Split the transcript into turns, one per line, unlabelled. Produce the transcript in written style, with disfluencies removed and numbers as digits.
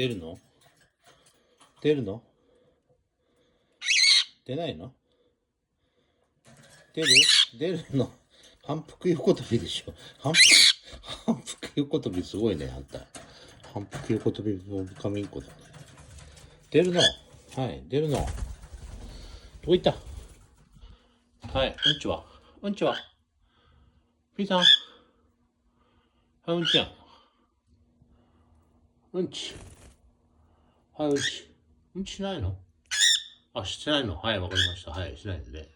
出るの？出るの？出ないの？出るの？反復横跳びでしょ。反復横跳びすごいね、あんた。反復横跳びのカミンコだね。出るの？はい、出るの。どこ行った？はい、うんちは？うんちは？ピーさん？はい、うんちやん。うんち。はい、うんち。うんちしないの？あ、してないの？はい、わかりました。はい、しないでね。